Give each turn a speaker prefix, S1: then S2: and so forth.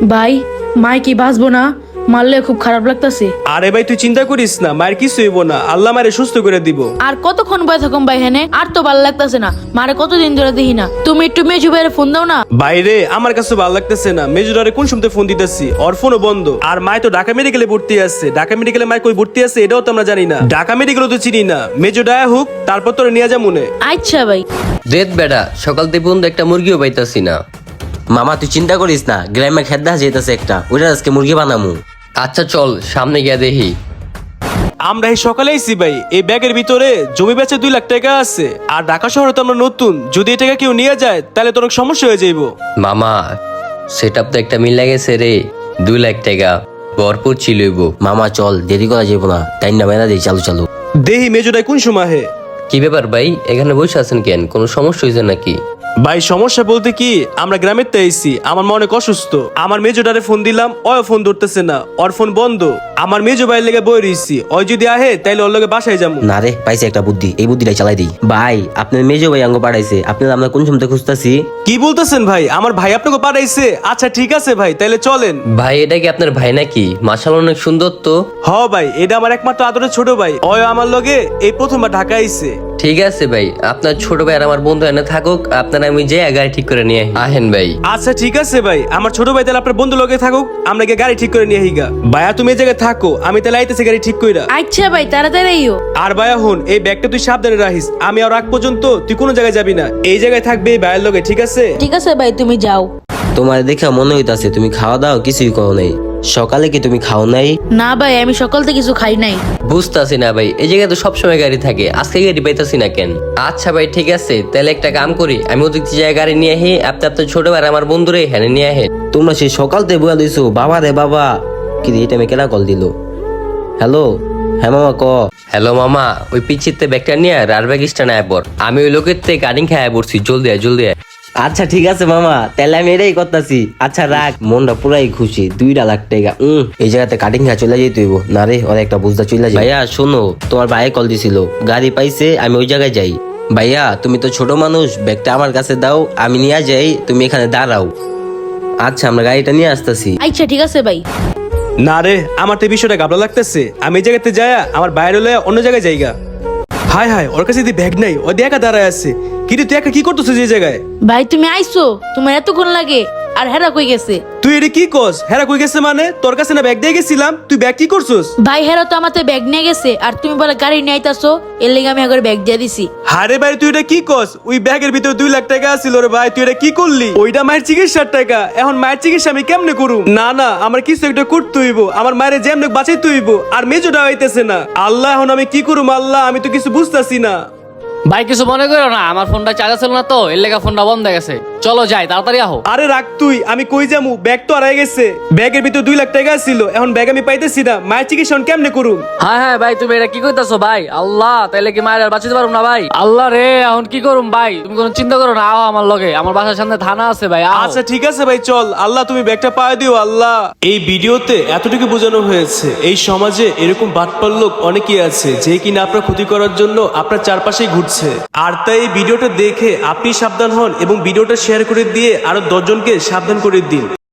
S1: ভাই মাই কি বাঁচবো না? মারলে খুব খারাপ লাগতাছে।
S2: আরে ভাই তুই চিন্তা করিস না, মায়ের কিছু হইব না, আল্লাহ মারে সুস্থ করে দিব।
S1: আর কতক্ষণ বয়ে থাকুম ভাই হেনে? আর তো ভালো লাগতাছে না, মারে কতদিন ধরে দেখি না। তুমি একটু মেজু ভাইয়ের ফোন দাও না।
S2: বাইরে আমার কাছে ভালো লাগতেছে না, মেজুরারে কোন সময় ফোন দিতেছি, ওর ফোনও বন্ধ। আর মায় তো ঢাকা মেডিকেলে ভর্তি আছে, ঢাকা মেডিকেলে মায় কই ভর্তি আছে এটাও তো আমরা জানি না, ঢাকা মেডিকেলও তো চিনি না। মেজু ডায়া হোক তারপর তোরে নিয়ে যা মনে।
S1: আচ্ছা ভাই।
S3: দেখ বেটা, সকাল থেকে পর্যন্ত একটা মুরগিও পাইতাছি না।
S4: মামা তুই চিন্তা করিস না, গ্রামে খেত দেখা যেতেছে একটা, ওইটা আজকে মুরগি বানামু।
S3: আচ্ছা চল সামনে গিয়া দেখি।
S2: আমরা এই সকালে আইছি ভাই, এই ব্যাগের ভিতরে জমি বেচে 2 লাখ টাকা আছে। আর ঢাকা শহরে তো আমরা নতুন, যদি এই টাকা কেউ নিয়ে যায় তাহলে তো অনেক সমস্যা হয়ে যাইব।
S3: মামা সেট তো একটা মিল লাগেছে রে, 2 লাখ টাকা ভরপুর ছিলইব।
S4: মামা চল, দেরি করা যাবো না, টাইম না মেলা দিই, চালু চালু।
S2: দেহি মেজুটাই কোন সময় হে?
S3: কি ব্যাপার ভাই, এখানে বসে আছেন কেন? কোনো সমস্যা হয়েছে নাকি?
S2: ভাই সমস্যা বলতে কি, আমরা গ্রামের তে আইছি, আমার মা অনেক অসুস্থ। আমার মেজোটারে ফোন দিলাম, ওই ফোন ধরতেছে না, ওর ফোন বন্ধ। আমার মেজো ভাইয়ের লেগে বই রইছি, ওই যদি আহে তাইলে ওর লগে বাসায় যাবো।
S4: না রে, পাইছে একটা বুদ্ধি, এই বুদ্ধিটাই চালাই দিই। ভাই আপনার মেজো ভাই আঙ্গ পাঠাইছে, আপনার আমরা কোন সময় খুঁজতেছি।
S2: কি বলতেছেন ভাই? আমার ভাই আপনাকে পাঠাইছে? আচ্ছা ঠিক আছে ভাই, তাইলে চলেন।
S3: ভাই এটা কি আপনার ভাই নাকি? মাশাআল্লাহ অনেক সুন্দর তো।
S2: হ ভাই, এটা আমার একমাত্র আদরের ছোট ভাই, ওই আমার লগে এই প্রথমবার ঢাকা আইছে।
S3: ঠিক আছে ভাই, আপনার ছোট ভাই আর আমার বন্ধু এনে থাকুক, আপনার আমি যে গাড়ি ঠিক করে নিয়ে আহেন ভাই।
S2: আচ্ছা ঠিক আছে ভাই, আমার ছোট ভাই তাহলে আপনার বন্ধু লগে থাকুক, আমরা গিয়ে গাড়ি ঠিক করে নিয়ে হিগা। ভাইয়া তুমি এই জায়গায় থাকো, আমি তাহলে আইতেছি গাড়ি ঠিক কইরা।
S1: আচ্ছা ভাই, তাড়াতাড়ি আইও।
S2: আর ভাইয়া হন, এই ব্যাগটা তুই সাবধানে রাখিস, আমি আর আগ পর্যন্ত তুই কোনো জায়গায় যাবি না, এই জায়গায় থাকবে এই ভাইয়ের লগে, ঠিক আছে?
S1: ঠিক আছে ভাই, তুমি যাও।
S4: তোমার দেখে মনে হইতাছে তুমি খাওয়া দাও কিছুই করো নাই। সকালে কি তুমি খাও নাই?
S1: না ভাই, আমি সকাল থেকে কিছু খাই নাই।
S3: বুঝতাছি না ভাই, এই জায়গায় তো সবসময় গাড়ি থাকে, আজকে গাড়ি পাইতাছি না কেন? আচ্ছা ভাই ঠিক আছে, তাহলে একটা কাম করি, আমি ওদিক জায়গায় গাড়ি নিয়ে আহি, আপনি আপনার ছোট ভাই আর আমার বন্ধুরে হ্যাঁ নিয়ে আহে।
S4: তোমরা সেই সকাল থেকে বুয়া দিছো, বাবা রে বাবা। কি এই টাইমে কেনা কল দিল? হ্যালো, হ্যাঁ মামা ক।
S3: হ্যালো মামা, ওই পিছিতে ব্যাগটা নিয়ে আর ব্যাগ স্ট্যান্ড আয় পর, আমি ওই লোকের থেকে গাড়ি খেয়ে পড়ছি, জলদি আয় জলদি আয়।
S4: আচ্ছা ঠিক আছে মামা, তাহলে আমি এটাই করতেছি। আচ্ছা রাখ, মনটা পুরাই খুশি, 2 লাখ টাকা। এই জায়গাতে কাটিং খা চলে যেতে হইব না রে, ওর একটা বুঝতে চলে যায়। ভাইয়া শোনো, তোমার ভাই কল দিছিল, গাড়ি পাইছে, আমি ওই জায়গায় যাই। ভাইয়া তুমি তো ছোট মানুষ, ব্যাগটা আমার কাছে দাও, আমি নিয়ে যাই, তুমি এখানে দাঁড়াও। আচ্ছা আমরা গাড়িটা নিয়ে আসতেছি।
S1: আচ্ছা ঠিক আছে ভাই।
S2: না রে, আমার তো এই বিষয়টা গাবলা লাগতেছে, আমি এই জায়গাতে যাই, আমার বাইরে লয়ে অন্য জায়গায় যাইগা। হায় হায়, ওর কাছে যদি ব্যাগ নাই, ও দিয়ে একা দাঁড়ায় আছে। কিন্তু তুই একা কি করতেছিস এই জায়গায়?
S1: ভাই তুমি আইছো, তোমার এতক্ষণ লাগে? আর হেরা কই গেছে?
S2: তুই এটা কি কস? হেরা কই গেছে মানে? তোর কাছে না ব্যাগ দিয়ে গেছিলাম, তুই ব্যাগ কি করছিস?
S1: ভাই হেরা তো আমাতে ব্যাগ নিয়ে গেছে, আর তুমি বলে গাড়ি নিয়ে আইতাছো, এর লেগে আমি একবার ব্যাগ দিয়ে দিছি।
S2: হারে ভাই তুই এটা কি কস? ওই ব্যাগের ভিতরে 2 লাখ টাকা আছিল রে ভাই, তুই এটা কি করলি? ওইটা মায়ের চিকিৎসার টাকা, এখন মায়ের চিকিৎসা আমি কেমনে করুম? না না, আমার কিছু একটা করতে হইব, আমার মায়ের যেমনে বাঁচাইতে হইব। আর মেজোটা হইতেছে না, আল্লাহ এখন আমি কি করুম? আল্লাহ আমি তো কিছু বুঝতাছি না।
S5: ভাই কিছু মনে করো না, আমার ফোনটা চার্জ ছিল না তো, এর লেগে ফোনটা বন্ধ হয়ে গেছে। চলো যাই, তাড়াতাড়ি আহো।
S2: আরে রাখ তুই, আমি কই যামু? ব্যাগ তো হারাই গেছে, ব্যাগের ভিতরে 2 লাখ টাকা ছিল, এখন ব্যাগ আমি পাইতেছি না, মায়ের চিকিৎসা কেমনে করুম?
S5: হ্যাঁ হ্যাঁ ভাই, তুমি এটা কি করতেছো ভাই? আল্লাহ, তাইলে কি মায়ের আর বাঁচাতে পারবো না ভাই? আল্লাহ রে, এখন কি করুম ভাই? তুমি কোনো চিন্তা করো না, আও আমার লগে, আমার বাসার সামনে থানা আছে ভাই, আও।
S2: আচ্ছা ঠিক আছে ভাই, চল। আল্লাহ তুমি ব্যাগটা পায় দিও আল্লাহ। এই ভিডিওতে এতটুকু বোঝানো হয়েছে, এই সমাজে এরকম বাটপার লোক অনেকেই আছে, যে কিনা আপনার ক্ষতি করার জন্য আপনার চারপাশেই ঘুরছে। আর তাই এই ভিডিওটা দেখে আপনি সাবধান হন এবং ভিডিওটা শেয়ার করে দিয়ে আরো 10 জনকে সাবধান করে দিন।